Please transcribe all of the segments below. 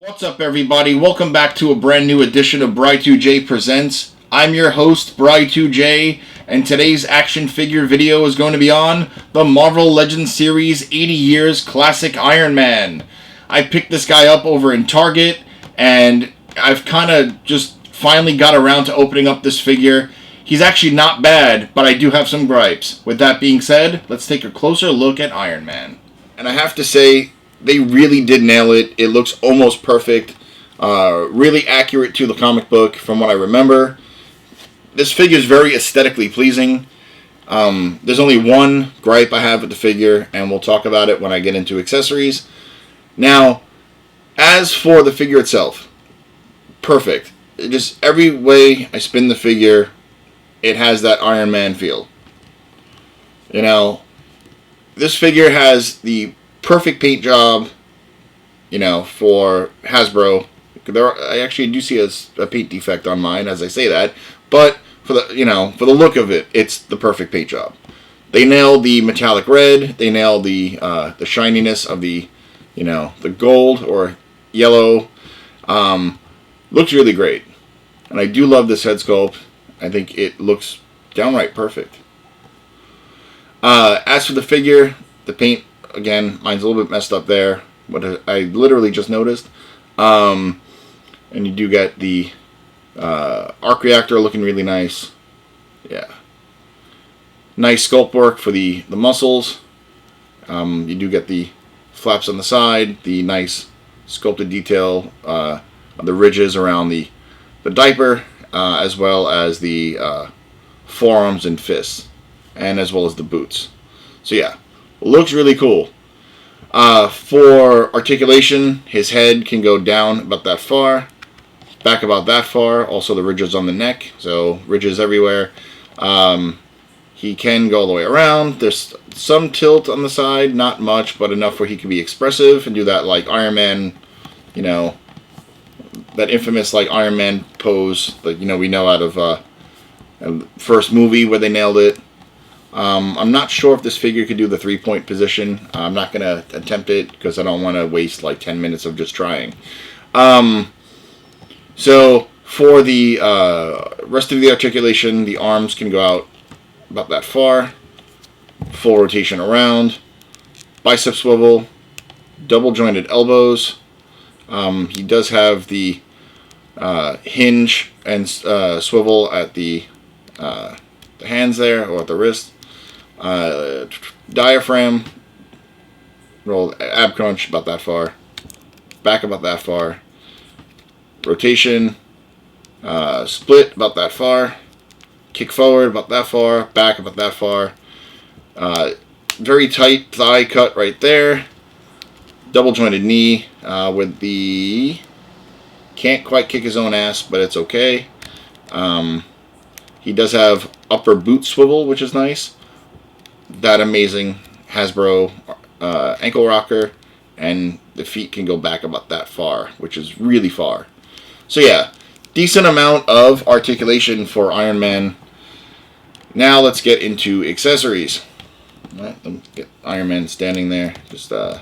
What's up, everybody? Welcome back to a brand new edition of Bry2J Presents. I'm your host, Bry2J, and today's action figure video is going to be on the Marvel Legends Series 80 Years Classic Iron Man. I picked this guy up over in Target, and I've kind of just finally got around to opening up this figure. He's actually not bad, but I do have some gripes. With that being said, let's take a closer look at Iron Man. And I have to say, they really did nail it. It looks almost perfect. Really accurate to the comic book from what I remember. This figure is very aesthetically pleasing. There's only one gripe I have with the figure, and we'll talk about it when I get into accessories. Now, as for the figure itself, perfect. Just every way I spin the figure, it has that Iron Man feel. You know, this figure has the perfect paint job, you know, for Hasbro. I actually do see a paint defect on mine as I say that, but for the look of it, it's the perfect paint job. They nailed the metallic red. They nailed the shininess of the gold or yellow. Looks really great, and I do love this head sculpt. I think it looks downright perfect. As for the figure, the paint, again, mine's a little bit messed up there, but I literally just noticed. And you do get the arc reactor looking really nice. Yeah. Nice sculpt work for the muscles. You do get the flaps on the side, the nice sculpted detail of the ridges around the diaper, as well as the forearms and fists, and as well as the boots. So yeah, looks really cool. For articulation, his head can go down about that far, back about that far. Also the ridges on the neck, so ridges everywhere. He can go all the way around. There's some tilt on the side, not much, but enough where he can be expressive and do that like Iron Man, that infamous like Iron Man pose that we know out of first movie where they nailed it. I'm not sure if this figure could do the 3-point position. I'm not going to attempt it because I don't want to waste like 10 minutes of just trying. So for the rest of the articulation, the arms can go out about that far. Full rotation around. Bicep swivel. Double jointed elbows. He does have the hinge and swivel at the hands there, or at the wrist. Diaphragm, roll ab crunch about that far, back about that far, rotation, split about that far, kick forward about that far, back about that far, very tight thigh cut right there, double jointed knee with the, can't quite kick his own ass, but it's okay. He does have upper boot swivel, which is nice. That amazing Hasbro ankle rocker, and the feet can go back about that far, which is really far. So yeah, decent amount of articulation for Iron Man. Now let's get into accessories. All right, let me get Iron Man standing there. Just get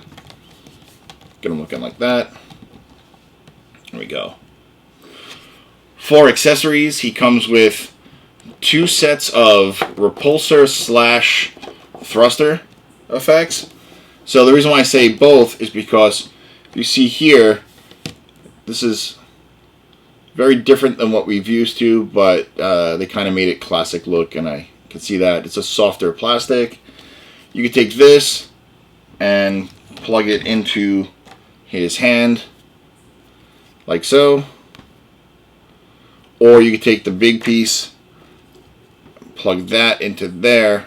him looking like that. There we go. For accessories, he comes with 2 sets of repulsor / thruster effects. So the reason why I say both is because you see here, this is very different than what we've used to, but they kind of made it classic look, and I can see that. It's a softer plastic. You can take this and plug it into his hand, like so. Or you can take the big piece, plug that into there,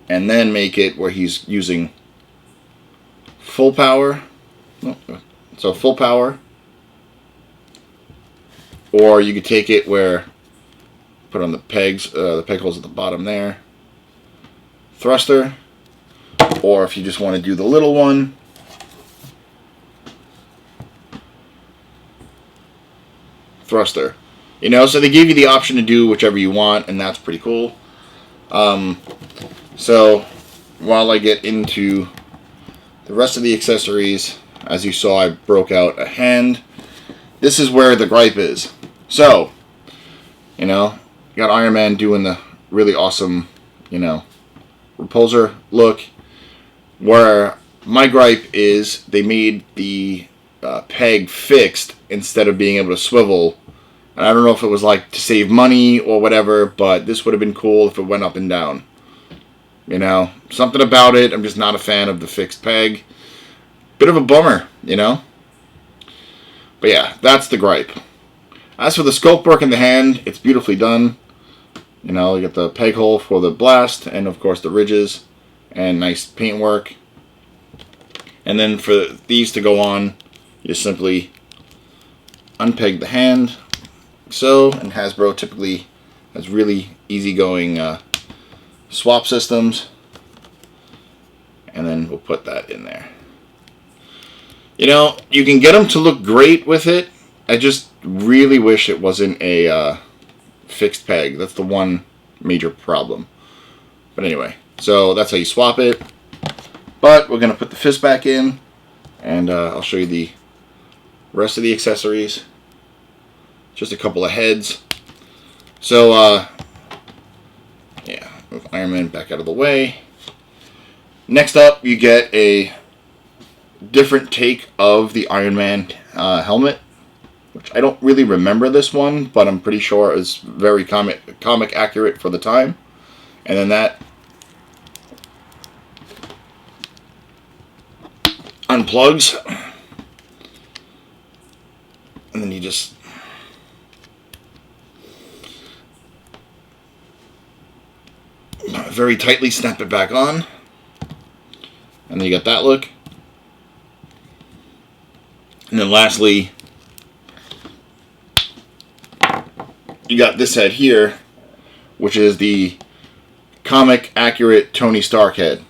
and then make it where he's using full power. So full power. Or you could take it where, put on the pegs, the peg holes at the bottom there. Thruster. Or if you just want to do the little one, thruster. So they gave you the option to do whichever you want, and that's pretty cool. So while I get into the rest of the accessories, As you saw, I broke out a hand. This is where the gripe is. So, you know, you got Iron Man doing the really awesome, you know, repulsor look. Where my gripe is they made the peg fixed instead of being able to swivel. And I don't know if it was like to save money or whatever, but this would have been cool if it went up and down. You know, something about it, I'm just not a fan of the fixed peg. Bit of a bummer, you know. But yeah, that's the gripe. As for the sculpt work in the hand, it's beautifully done. You know, you get the peg hole for the blast, and of course the ridges, and nice paint work. And then for these to go on, you just simply unpeg the hand. So, and Hasbro typically has really easygoing swap systems. And then we'll put that in there. You know, you can get them to look great with it. I just really wish it wasn't a fixed peg. That's the one major problem. But anyway, so that's how you swap it. But we're going to put the fist back in. And I'll show you the rest of the accessories. Just a couple of heads. So, yeah, move Iron Man back out of the way. Next up, you get a different take of the Iron Man helmet, which I don't really remember this one, but I'm pretty sure it was very comic accurate for the time. And then that unplugs, and then you just very tightly snap it back on, and then you got that look. And then lastly, you got this head here, which is the comic accurate Tony Stark head.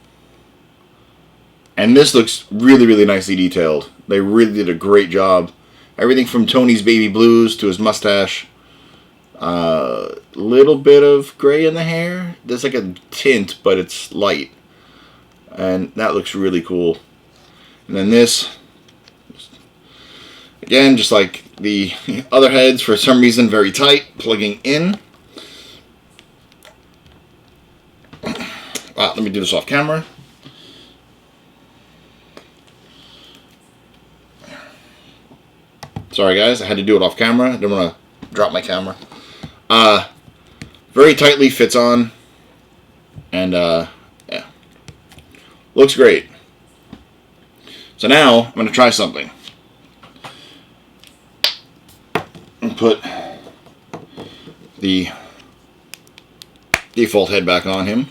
And this looks really, really nicely detailed. They really did a great job. Everything from Tony's baby blues to his mustache. Little bit of gray in the hair. There's like a tint, but it's light. And that looks really cool. And then this, again, just like the other heads, for some reason very tight, plugging in. Let me do this off camera. Sorry guys, I had to do it off camera. I didn't want to drop my camera. Very tightly fits on. And yeah. Looks great. So now, I'm going to try something. And put the default head back on him.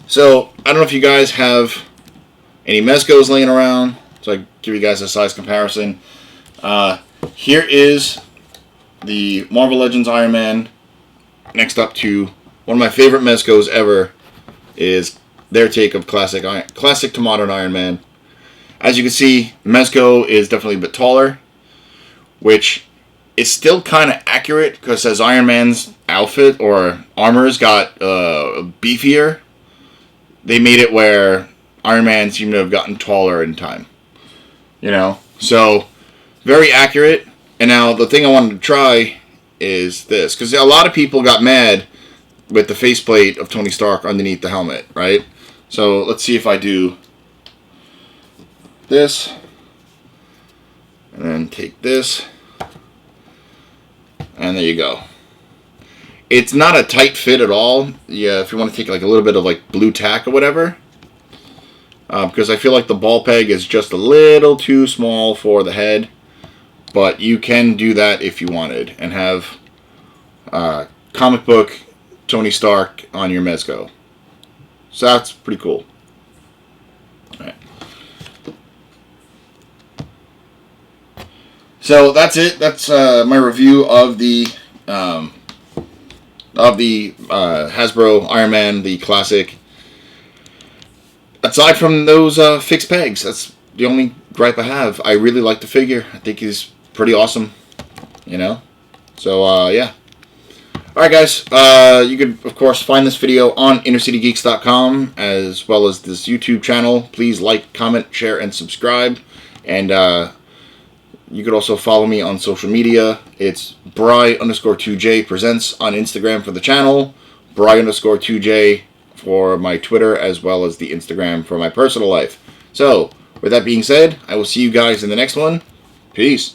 So, I don't know if you guys have any Mezcos laying around, so I give you guys a size comparison. Here is the Marvel Legends Iron Man. Next up to one of my favorite Mezcos ever is their take of classic to modern Iron Man. As you can see, Mezco is definitely a bit taller, which is still kind of accurate because as Iron Man's outfit or armor's got beefier, they made it where Iron Man seemed to have gotten taller in time. You know? So, very accurate. And now, the thing I wanted to try is this. Because a lot of people got mad with the faceplate of Tony Stark underneath the helmet, right? So, let's see if I do this. And then take this. And there you go. It's not a tight fit at all. Yeah, if you want to take like a little bit of like blue tack or whatever. Because I feel like the ball peg is just a little too small for the head. But you can do that if you wanted. And have comic book Tony Stark on your Mezco. So that's pretty cool. Alright. So that's it. That's my review of the Hasbro Iron Man, the classic. Aside from those fixed pegs, that's the only gripe I have. I really like the figure. I think he's pretty awesome, you know. So yeah. Alright guys, you can of course find this video on InnerCityGeeks.com as well as this YouTube channel. Please like, comment, share, and subscribe. And you could also follow me on social media. It's Bry_2J Presents on Instagram for the channel, Bry_2J for my Twitter, as well as the Instagram for my personal life. So, with that being said, I will see you guys in the next one. Peace.